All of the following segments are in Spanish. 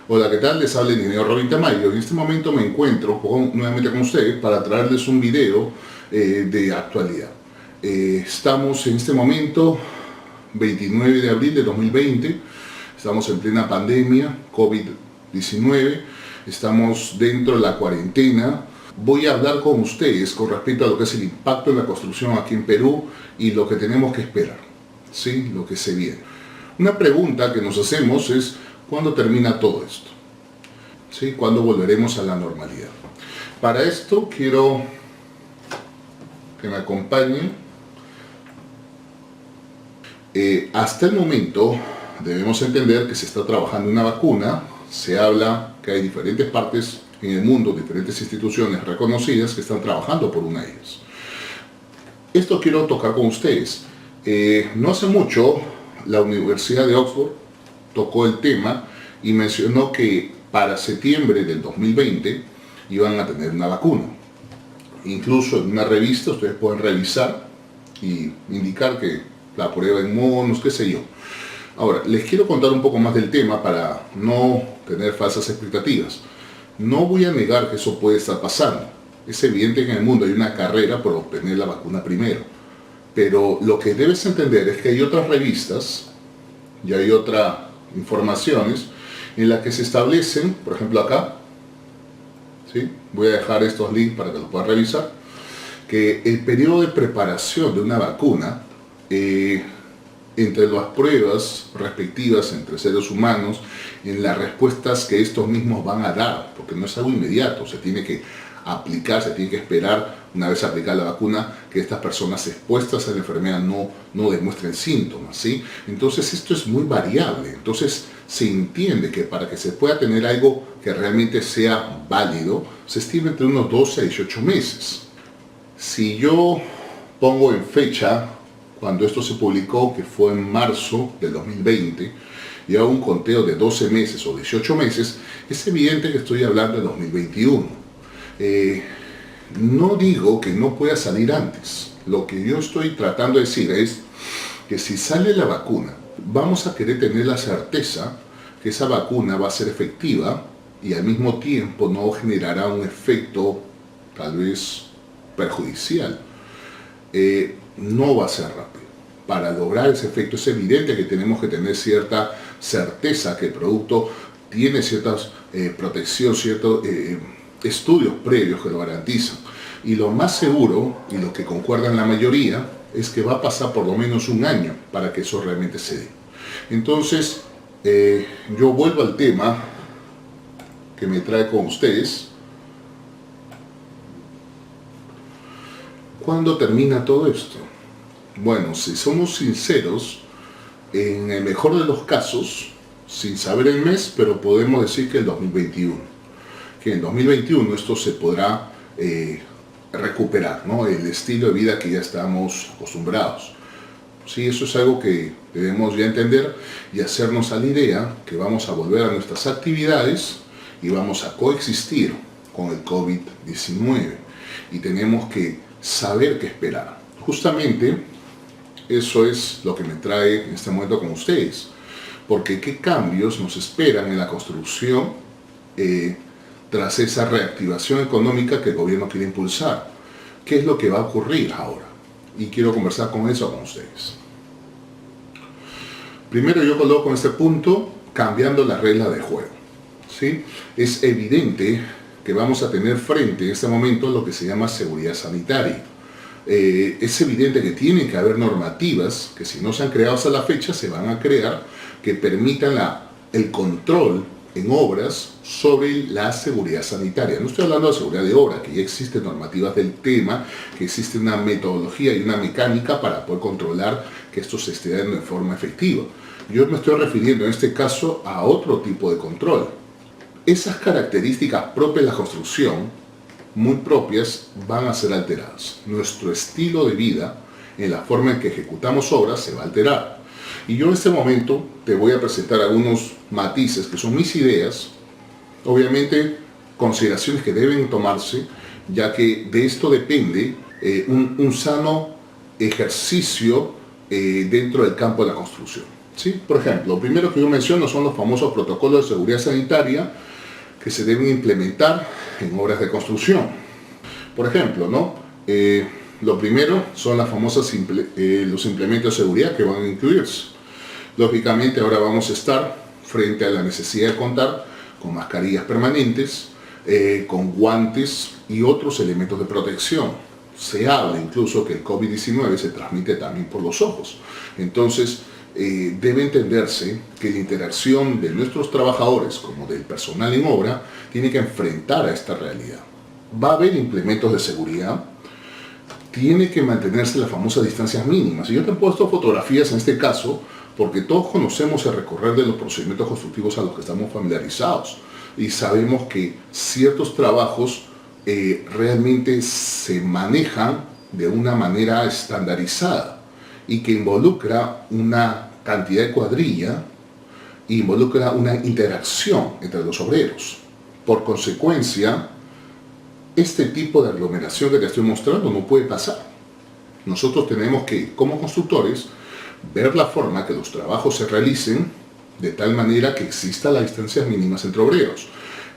Hola, ¿qué tal? Les habla el ingeniero Robin Tamayo. En este momento me encuentro nuevamente con ustedes para traerles un video de actualidad. Estamos en este momento, 29 de abril de 2020, estamos en plena pandemia, COVID-19, estamos dentro de la cuarentena. Voy a hablar con ustedes con respecto a lo que es el impacto en la construcción aquí en Perú y lo que tenemos que esperar, ¿sí? Lo que se viene. Una pregunta que nos hacemos es, ¿cuándo termina todo esto? ¿Sí? ¿Cuándo volveremos a la normalidad? Para esto quiero que me acompañen. Hasta el momento debemos entender que se está trabajando una vacuna. Se habla que hay diferentes partes en el mundo, diferentes instituciones reconocidas que están trabajando por una de ellas. Esto quiero tocar con ustedes. No hace mucho la Universidad de Oxford tocó el tema y mencionó que para septiembre del 2020 iban a tener una vacuna. Incluso en una revista ustedes pueden revisar y indicar que la prueba en monos, qué sé yo. Ahora, les quiero contar un poco más del tema para no tener falsas expectativas. No voy a negar que eso puede estar pasando. Es evidente que en el mundo hay una carrera por obtener la vacuna primero. Pero lo que debes entender es que hay otras revistas y hay otras informaciones en las que se establecen, por ejemplo acá, ¿sí? Voy a dejar estos links para que los puedan revisar, que el periodo de preparación de una vacuna, entre las pruebas respectivas entre seres humanos, en las respuestas que estos mismos van a dar, porque no es algo inmediato, se tiene que aplicar, se tiene que esperar, una vez aplicada la vacuna, que estas personas expuestas a la enfermedad no demuestren síntomas, ¿sí? Entonces esto es muy variable. Entonces se entiende que para que se pueda tener algo que realmente sea válido, se estima entre unos 12 a 18 meses. Si yo pongo en fecha, cuando esto se publicó, que fue en marzo del 2020, y hago un conteo de 12 meses o 18 meses, es evidente que estoy hablando de 2021. No digo que no pueda salir antes. Lo que yo estoy tratando de decir es que si sale la vacuna, vamos a querer tener la certeza que esa vacuna va a ser efectiva y al mismo tiempo no generará un efecto tal vez perjudicial. No va a ser rápido. Para lograr ese efecto es evidente que tenemos que tener cierta certeza que el producto tiene cierta protección, ciertos estudios previos que lo garantizan. Y lo más seguro, y lo que concuerdan la mayoría, es que va a pasar por lo menos un año para que eso realmente se dé. Entonces, yo vuelvo al tema que me trae con ustedes. ¿Cuándo termina todo esto? Bueno, si somos sinceros, en el mejor de los casos, sin saber el mes, pero podemos decir que el 2021. Que en 2021 esto se podrá recuperar, ¿no? El estilo de vida que ya estamos acostumbrados. Sí, eso es algo que debemos ya entender y hacernos a la idea que vamos a volver a nuestras actividades y vamos a coexistir con el COVID-19 y tenemos que saber qué esperar. Justamente eso es lo que me trae en este momento con ustedes, porque qué cambios nos esperan en la construcción tras esa reactivación económica que el gobierno quiere impulsar. ¿Qué es lo que va a ocurrir ahora? Y quiero conversar con eso con ustedes. Primero yo coloco en este punto cambiando las reglas de juego, ¿sí? Es evidente que vamos a tener frente en este momento lo que se llama seguridad sanitaria. Es evidente que tiene que haber normativas que si no se han creado hasta la fecha se van a crear que permitan el control en obras sobre la seguridad sanitaria. No estoy hablando de seguridad de obra, que ya existen normativas del tema, que existe una metodología y una mecánica para poder controlar que esto se esté dando de forma efectiva. Yo me estoy refiriendo en este caso a otro tipo de control. Esas características propias de la construcción, muy propias, van a ser alteradas. Nuestro estilo de vida, en la forma en que ejecutamos obras, se va a alterar. Y yo en este momento te voy a presentar algunos matices que son mis ideas, obviamente consideraciones que deben tomarse, ya que de esto depende un sano ejercicio dentro del campo de la construcción. ¿Sí? Por ejemplo, lo primero que yo menciono son los famosos protocolos de seguridad sanitaria que se deben implementar en obras de construcción. Por ejemplo, ¿no? Lo primero son las famosas los implementos de seguridad que van a incluirse. Lógicamente ahora vamos a estar frente a la necesidad de contar con mascarillas permanentes, con guantes y otros elementos de protección. Se habla incluso que el COVID-19 se transmite también por los ojos. Entonces, debe entenderse que la interacción de nuestros trabajadores como del personal en obra tiene que enfrentar a esta realidad. Va a haber implementos de seguridad, tiene que mantenerse las famosas distancias mínimas. Y yo te he puesto fotografías en este caso porque todos conocemos el recorrer de los procedimientos constructivos a los que estamos familiarizados y sabemos que ciertos trabajos realmente se manejan de una manera estandarizada y que involucra una cantidad de cuadrilla, involucra una interacción entre los obreros. Por consecuencia, este tipo de aglomeración que te estoy mostrando no puede pasar. Nosotros tenemos que, como constructores, ver la forma que los trabajos se realicen de tal manera que exista las distancias mínimas entre obreros.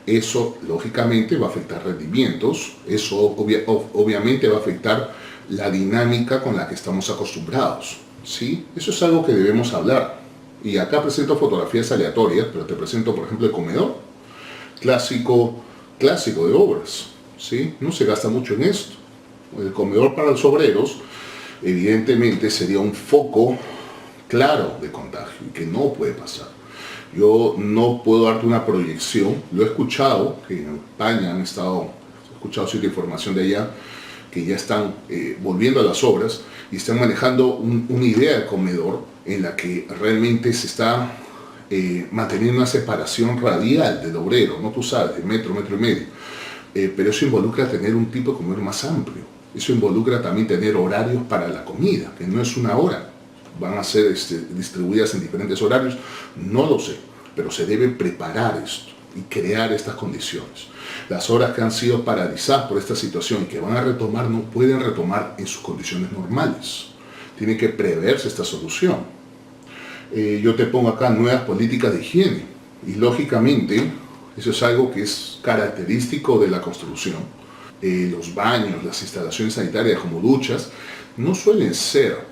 Eso, lógicamente, va a afectar rendimientos, eso obviamente va a afectar la dinámica con la que estamos acostumbrados, ¿sí? Eso es algo que debemos hablar. Y acá presento fotografías aleatorias, pero te presento, por ejemplo, el comedor, clásico de obras, ¿sí? No se gasta mucho en esto. El comedor para los obreros, evidentemente, sería un foco claro de contagio y que no puede pasar. Yo no puedo darte una proyección, lo he escuchado, que en España he escuchado cierta información de allá, que ya están volviendo a las obras y están manejando una idea de comedor en la que realmente se está manteniendo una separación radial del obrero, no tú sabes, de metro y medio, pero eso involucra tener un tipo de comedor más amplio, eso involucra también tener horarios para la comida, que no es una hora, van a ser distribuidas en diferentes horarios, no lo sé, pero se debe preparar esto y crear estas condiciones. Las obras que han sido paralizadas por esta situación y que van a retomar no pueden retomar en sus condiciones normales. Tiene que preverse esta solución. Yo te pongo acá nuevas políticas de higiene y lógicamente eso es algo que es característico de la construcción. Los baños, las instalaciones sanitarias como duchas no suelen ser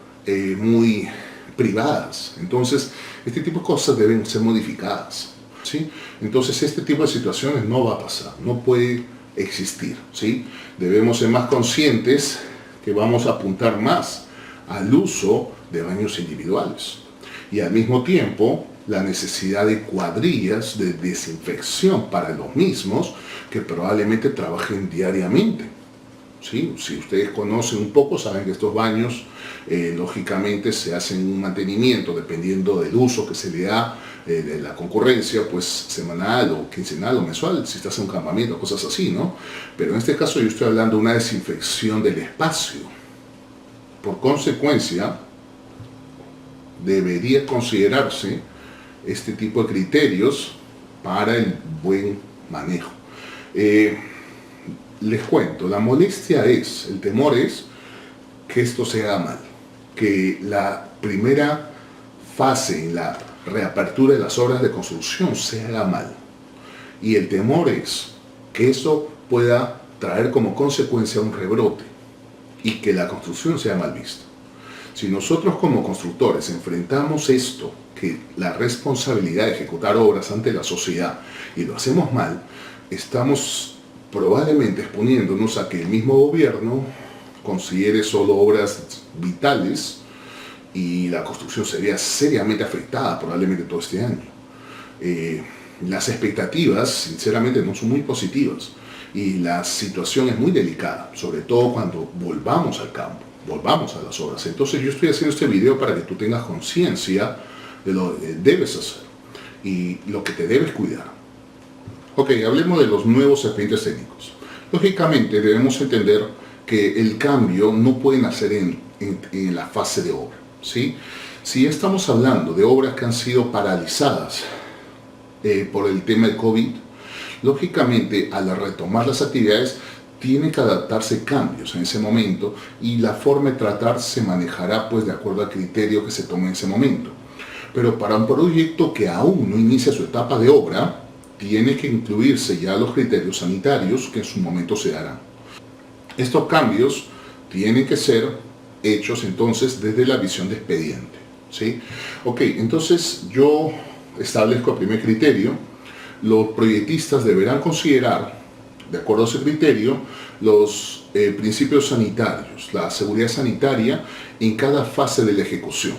muy privadas. Entonces, este tipo de cosas deben ser modificadas, ¿sí? Entonces, este tipo de situaciones no va a pasar, no puede existir, ¿sí? Debemos ser más conscientes que vamos a apuntar más al uso de baños individuales y al mismo tiempo la necesidad de cuadrillas de desinfección para los mismos que probablemente trabajen diariamente. ¿Sí? Si ustedes conocen un poco, saben que estos baños lógicamente se hacen un mantenimiento dependiendo del uso que se le da, de la concurrencia, pues semanal o quincenal o mensual, si estás en un campamento, cosas así, ¿no? Pero en este caso yo estoy hablando de una desinfección del espacio. Por consecuencia, debería considerarse este tipo de criterios para el buen manejo. Les cuento, la molestia el temor es que esto se haga mal, que la primera fase en la reapertura de las obras de construcción se haga mal. Y el temor es que eso pueda traer como consecuencia un rebrote y que la construcción sea mal vista. Si nosotros como constructores enfrentamos esto, que la responsabilidad de ejecutar obras ante la sociedad, y lo hacemos mal, estamos probablemente exponiéndonos a que el mismo gobierno considere solo obras vitales y la construcción sería seriamente afectada probablemente todo este año. Las expectativas sinceramente no son muy positivas y la situación es muy delicada, sobre todo cuando volvamos al campo, volvamos a las obras. Entonces yo estoy haciendo este video para que tú tengas conciencia de lo que debes hacer y lo que te debes cuidar. Ok, hablemos de los nuevos expedientes técnicos. Lógicamente debemos entender que el cambio no puede nacer en la fase de obra, ¿sí? Si estamos hablando de obras que han sido paralizadas por el tema del COVID, lógicamente al retomar las actividades tiene que adaptarse cambios en ese momento y la forma de tratar se manejará pues de acuerdo al criterio que se tome en ese momento. Pero para un proyecto que aún no inicia su etapa de obra, tiene que incluirse ya los criterios sanitarios que en su momento se darán. Estos cambios tienen que ser hechos entonces desde la visión de expediente, ¿sí? Ok, entonces yo establezco el primer criterio. Los proyectistas deberán considerar, de acuerdo a ese criterio, los principios sanitarios, la seguridad sanitaria en cada fase de la ejecución,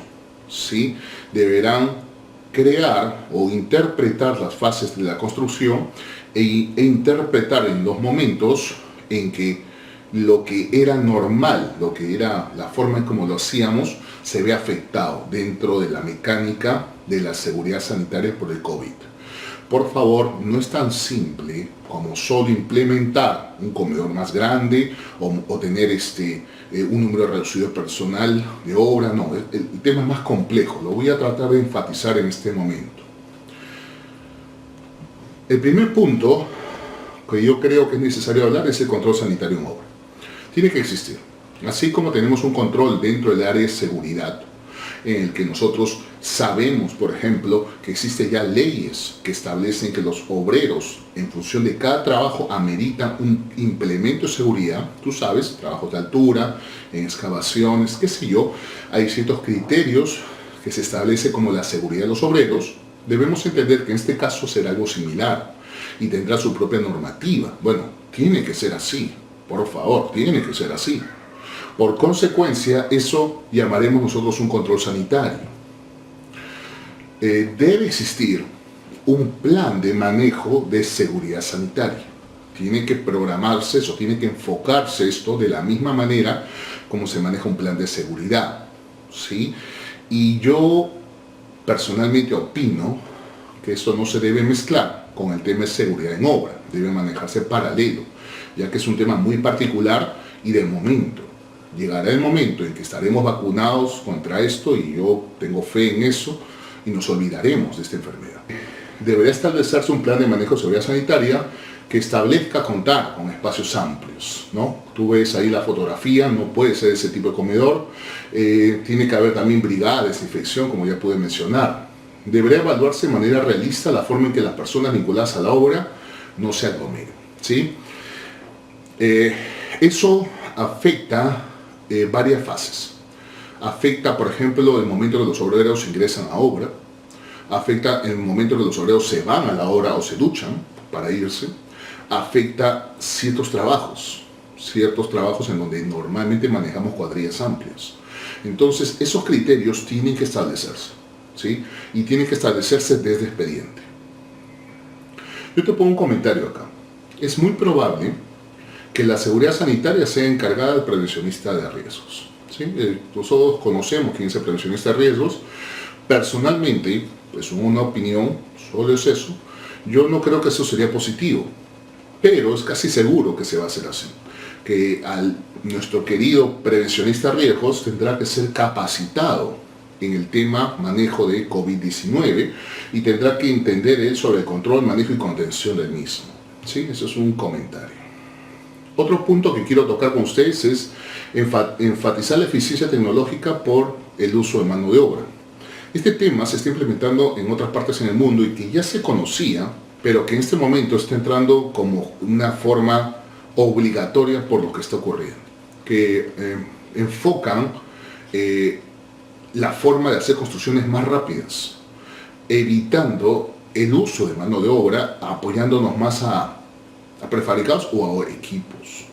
¿sí? Deberán crear o interpretar las fases de la construcción e interpretar en los momentos en que lo que era normal, lo que era la forma en como lo hacíamos, se ve afectado dentro de la mecánica de la seguridad sanitaria por el COVID. Por favor, no es tan simple como solo implementar un comedor más grande o tener un número reducido de personal de obra. No, el tema es más complejo. Lo voy a tratar de enfatizar en este momento. El primer punto que yo creo que es necesario hablar es el control sanitario en obra. Tiene que existir. Así como tenemos un control dentro del área de seguridad, en el que nosotros sabemos, por ejemplo, que existen ya leyes que establecen que los obreros, en función de cada trabajo, ameritan un implemento de seguridad. Tú sabes, trabajos de altura, en excavaciones, qué sé yo, hay ciertos criterios que se establece como la seguridad de los obreros. Debemos entender que en este caso será algo similar y tendrá su propia normativa. Bueno, tiene que ser así, por favor, tiene que ser así. Por consecuencia, eso llamaremos nosotros un control sanitario. Debe existir un plan de manejo de seguridad sanitaria. Tiene que programarse eso, tiene que enfocarse esto de la misma manera como se maneja un plan de seguridad, ¿sí? Y yo personalmente opino que esto no se debe mezclar con el tema de seguridad en obra, debe manejarse paralelo, ya que es un tema muy particular y del momento. Llegará el momento en que estaremos vacunados contra esto y yo tengo fe en eso y nos olvidaremos de esta enfermedad. Debería establecerse un plan de manejo de seguridad sanitaria que establezca contar con espacios amplios, ¿no? Tú ves ahí la fotografía, no puede ser ese tipo de comedor. Tiene que haber también brigadas de desinfección, como ya pude mencionar. Debería evaluarse de manera realista la forma en que las personas vinculadas a la obra no se aglomeren, ¿sí? Eso afecta varias fases. Afecta, por ejemplo, el momento en que los obreros ingresan a obra. Afecta el momento en que los obreros se van a la obra o se duchan para irse. Afecta ciertos trabajos en donde normalmente manejamos cuadrillas amplias. Entonces, esos criterios tienen que establecerse, ¿sí? Y tienen que establecerse desde expediente. Yo te pongo un comentario acá. Es muy probable que la seguridad sanitaria sea encargada del prevencionista de riesgos, ¿sí? Nosotros conocemos quién es el prevencionista de riesgos. Personalmente, pues una opinión, solo es eso, yo no creo que eso sería positivo, pero es casi seguro que se va a hacer así, que nuestro querido prevencionista de riesgos tendrá que ser capacitado en el tema manejo de COVID-19 y tendrá que entender él sobre el control, manejo y contención del mismo, ¿sí? Eso es un comentario. Otro punto que quiero tocar con ustedes es enfatizar la eficiencia tecnológica por el uso de mano de obra. Este tema se está implementando en otras partes en el mundo y que ya se conocía, pero que en este momento está entrando como una forma obligatoria por lo que está ocurriendo, que enfocan la forma de hacer construcciones más rápidas, evitando el uso de mano de obra, apoyándonos más a prefabricados o a equipos.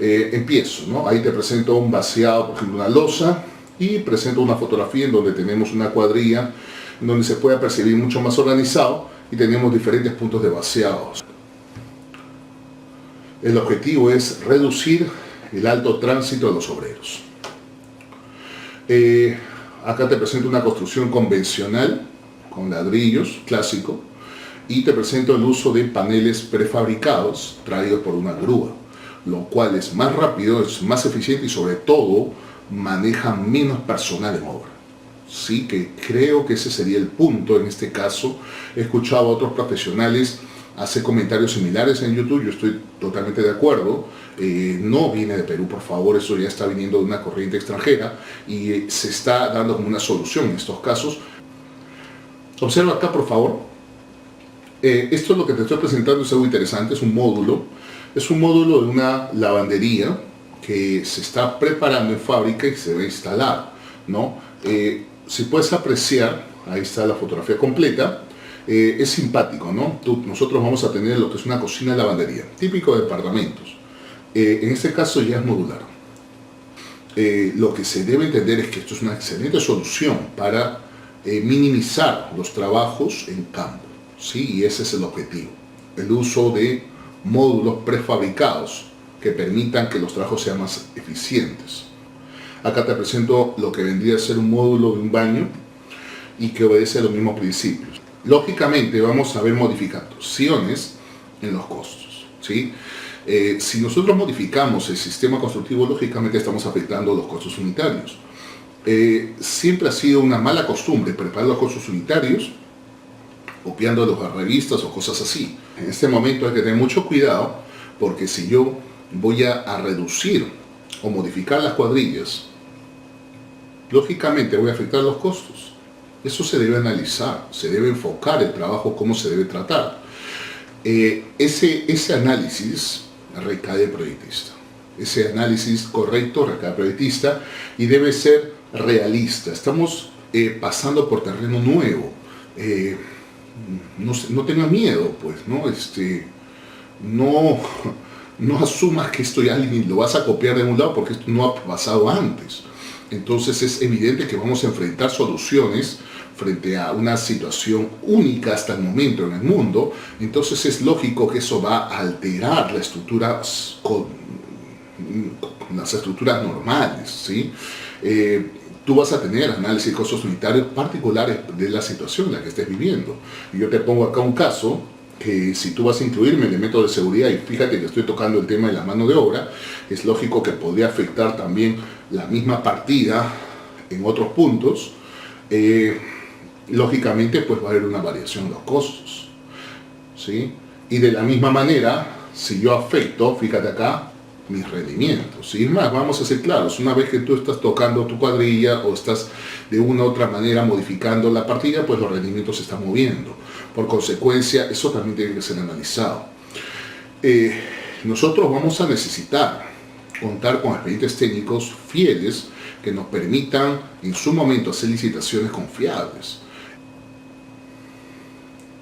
Empiezo, ¿no? Ahí te presento un vaciado, por ejemplo, una losa, y presento una fotografía en donde tenemos una cuadrilla en donde se puede percibir mucho más organizado y tenemos diferentes puntos de vaciado. El objetivo es reducir el alto tránsito de los obreros. Acá te presento una construcción convencional con ladrillos, clásico, y te presento el uso de paneles prefabricados traídos por una grúa, lo cual es más rápido, es más eficiente y sobre todo maneja menos personal en obra. Sí, que creo que ese sería el punto en este caso. He escuchado a otros profesionales hacer comentarios similares en YouTube, yo estoy totalmente de acuerdo. No viene de Perú, por favor, eso ya está viniendo de una corriente extranjera y se está dando como una solución en estos casos. Observa acá, por favor. Esto es lo que te estoy presentando, es algo interesante, es un módulo. Es un módulo de una lavandería que se está preparando en fábrica y se va a instalar, ¿no? Si puedes apreciar, ahí está la fotografía completa. Es simpático, ¿no? Nosotros vamos a tener lo que es una cocina de lavandería, típico de departamentos. En este caso ya es modular. Lo que se debe entender es que esto es una excelente solución para minimizar los trabajos en campo, ¿sí? Y ese es el objetivo, el uso de módulos prefabricados que permitan que los trabajos sean más eficientes. Acá te presento lo que vendría a ser un módulo de un baño y que obedece a los mismos principios. Lógicamente vamos a ver modificaciones en los costos, ¿sí? Si nosotros modificamos el sistema constructivo, lógicamente estamos afectando los costos unitarios. Siempre ha sido una mala costumbre preparar los costos unitarios copiando las revistas o cosas así. En este momento hay que tener mucho cuidado, porque si yo voy a reducir o modificar las cuadrillas, lógicamente voy a afectar los costos. Eso se debe analizar, se debe enfocar el trabajo, cómo se debe tratar. Ese análisis recae en el proyectista. Ese análisis correcto recae en el proyectista y debe ser realista. Estamos pasando por terreno nuevo. No tenga miedo, pues, ¿no? No asumas que esto ya lo vas a copiar de un lado, porque esto no ha pasado antes. Entonces es evidente que vamos a enfrentar soluciones frente a una situación única hasta el momento en el mundo. Entonces es lógico que eso va a alterar la estructura con las estructuras normales, ¿sí? Tú vas a tener análisis de costos unitarios particulares de la situación en la que estés viviendo. Y yo te pongo acá un caso, que si tú vas a incluirme elementos de seguridad, y fíjate que estoy tocando el tema de la mano de obra, es lógico que podría afectar también la misma partida en otros puntos. Lógicamente pues va a haber una variación en los costos, ¿sí? Y de la misma manera, si yo afecto, fíjate acá, mis rendimientos, ¿sí? Más, vamos a ser claros, una vez que tú estás tocando tu cuadrilla o estás de una u otra manera modificando la partida, pues los rendimientos se están moviendo. Por consecuencia, eso también tiene que ser analizado. Nosotros vamos a necesitar contar con expedientes técnicos fieles que nos permitan en su momento hacer licitaciones confiables.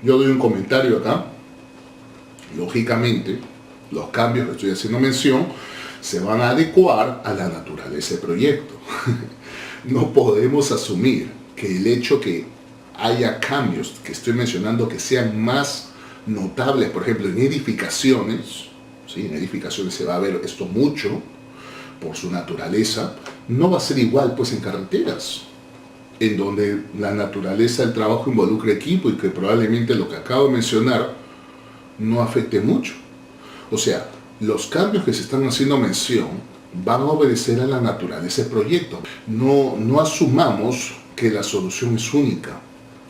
Yo doy un comentario acá. Lógicamente, los cambios que estoy haciendo mención se van a adecuar a la naturaleza del proyecto. No podemos asumir que el hecho que haya cambios que estoy mencionando que sean más notables, por ejemplo, en edificaciones, ¿sí? En edificaciones se va a ver esto mucho por su naturaleza, no va a ser igual pues en carreteras, en donde la naturaleza del trabajo involucra equipo y que probablemente lo que acabo de mencionar no afecte mucho. O sea, los cambios que se están haciendo mención van a obedecer a la naturaleza del proyecto. No asumamos que la solución es única.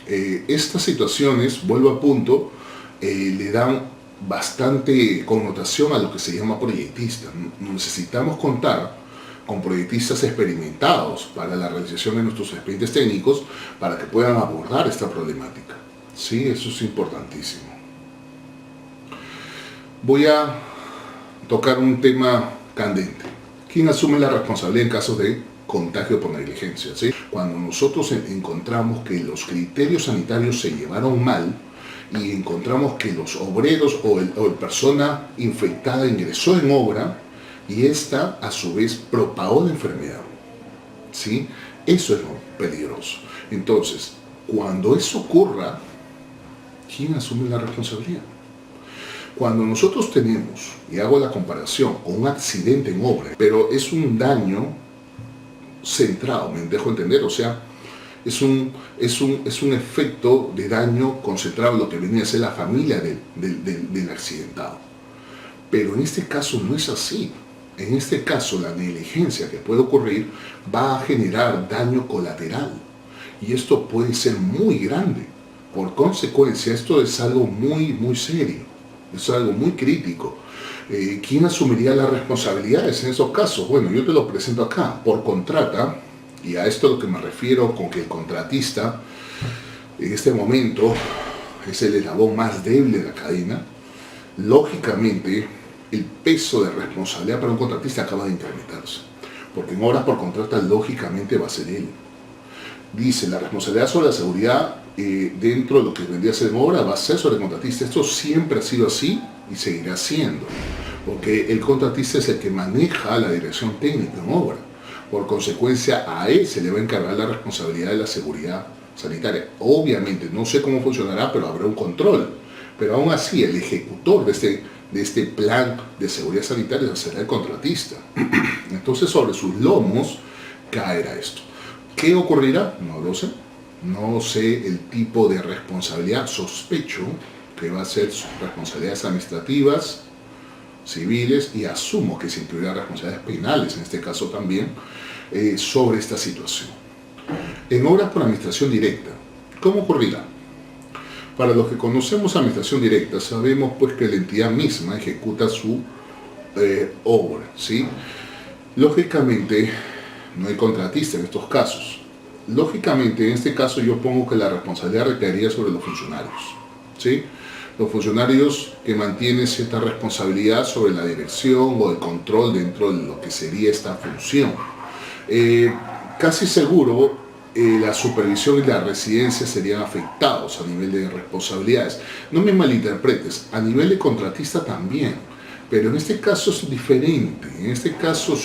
Estas situaciones, vuelvo a punto, le dan bastante connotación a lo que se llama proyectista. Necesitamos contar con proyectistas experimentados para la realización de nuestros expedientes técnicos para que puedan abordar esta problemática. Sí, eso es importantísimo. Voy a tocar un tema candente. ¿Quién asume la responsabilidad en casos de contagio por negligencia? ¿Sí? Cuando nosotros encontramos que los criterios sanitarios se llevaron mal y encontramos que los obreros o el persona infectada ingresó en obra y esta a su vez propagó la enfermedad, ¿sí? Eso es lo peligroso. Entonces, cuando eso ocurra, ¿quién asume la responsabilidad? Cuando nosotros tenemos, y hago la comparación con un accidente en obra, pero es un daño centrado, me dejo entender, o sea, es un efecto de daño concentrado en lo que venía a ser la familia del accidentado. Pero en este caso no es así. En este caso la negligencia que puede ocurrir va a generar daño colateral. Y esto puede ser muy grande. Por consecuencia, esto es algo muy, muy serio. Es algo muy crítico. ¿Quién asumiría las responsabilidades en esos casos? Bueno, yo te lo presento acá. Por contrata, y a esto es lo que me refiero con que el contratista en este momento es el eslabón más débil de la cadena, lógicamente el peso de responsabilidad para un contratista acaba de incrementarse, porque en obras por contrata lógicamente va a ser él. Dice, la responsabilidad sobre la seguridad dentro de lo que vendría a ser en obra va a ser sobre el contratista. Esto siempre ha sido así y seguirá siendo, porque el contratista es el que maneja la dirección técnica en obra. Por consecuencia, a él se le va a encargar la responsabilidad de la seguridad sanitaria. Obviamente, no sé cómo funcionará, pero habrá un control. Pero aún así, el ejecutor de este plan de seguridad sanitaria será el contratista. Entonces, sobre sus lomos caerá esto. ¿Qué ocurrirá? No lo sé. No sé el tipo de responsabilidad. Sospecho que va a ser responsabilidades administrativas, civiles, y asumo que se incluirán responsabilidades penales, en este caso también, sobre esta situación. En obras por administración directa, ¿cómo ocurrirá? Para los que conocemos administración directa, sabemos pues que la entidad misma ejecuta su obra, ¿sí? Lógicamente, no hay contratista en estos casos. Lógicamente, en este caso yo pongo que la responsabilidad recaería sobre los funcionarios, ¿sí? Los funcionarios que mantienen cierta responsabilidad sobre la dirección o el control dentro de lo que sería esta función. Casi seguro la supervisión y la residencia serían afectados a nivel de responsabilidades. No me malinterpretes, a nivel de contratista también, pero en este caso es diferente. En este caso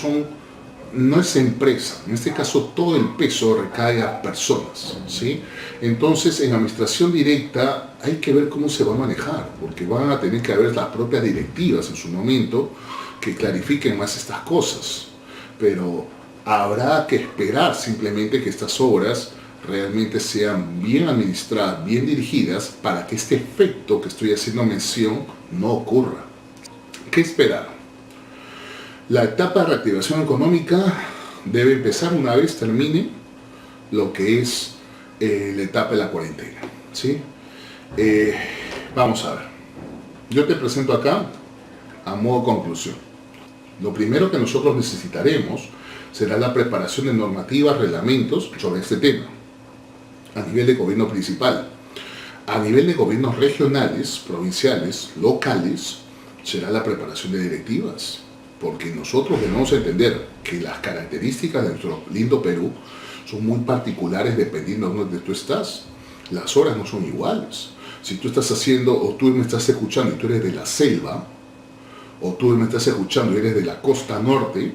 no es empresa, en este caso todo el peso recae a personas, ¿sí? Entonces, en administración directa hay que ver cómo se va a manejar, porque van a tener que haber las propias directivas en su momento que clarifiquen más estas cosas, pero habrá que esperar simplemente que estas obras realmente sean bien administradas, bien dirigidas, para que este efecto que estoy haciendo mención no ocurra. ¿Qué esperar? La etapa de reactivación económica debe empezar una vez termine lo que es la etapa de la cuarentena, ¿sí? Vamos a ver. Yo te presento acá a modo de conclusión. Lo primero que nosotros necesitaremos será la preparación de normativas, reglamentos sobre este tema, a nivel de gobierno principal. A nivel de gobiernos regionales, provinciales, locales, será la preparación de directivas, porque nosotros debemos entender que las características de nuestro lindo Perú son muy particulares dependiendo de donde tú estás. Las horas no son iguales. Si tú estás haciendo, o tú me estás escuchando y tú eres de la selva, o tú me estás escuchando y eres de la costa norte,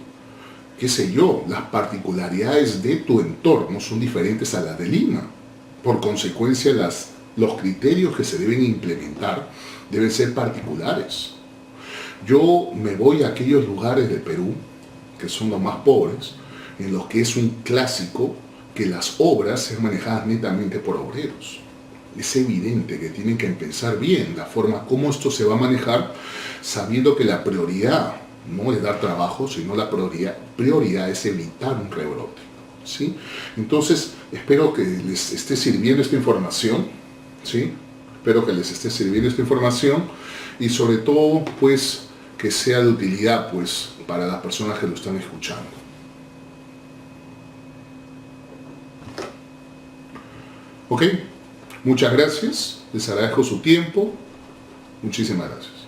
qué sé yo, las particularidades de tu entorno son diferentes a las de Lima. Por consecuencia, los criterios que se deben implementar deben ser particulares. Yo me voy a aquellos lugares de Perú, que son los más pobres, en los que es un clásico que las obras sean manejadas netamente por obreros. Es evidente que tienen que pensar bien la forma como esto se va a manejar, sabiendo que la prioridad no es dar trabajo, sino la prioridad es evitar un rebrote, ¿sí? Entonces, espero que les esté sirviendo esta información, ¿sí? Espero que les esté sirviendo esta información y sobre todo, pues, que sea de utilidad, pues, para las personas que lo están escuchando. ¿Ok? Muchas gracias, les agradezco su tiempo, muchísimas gracias.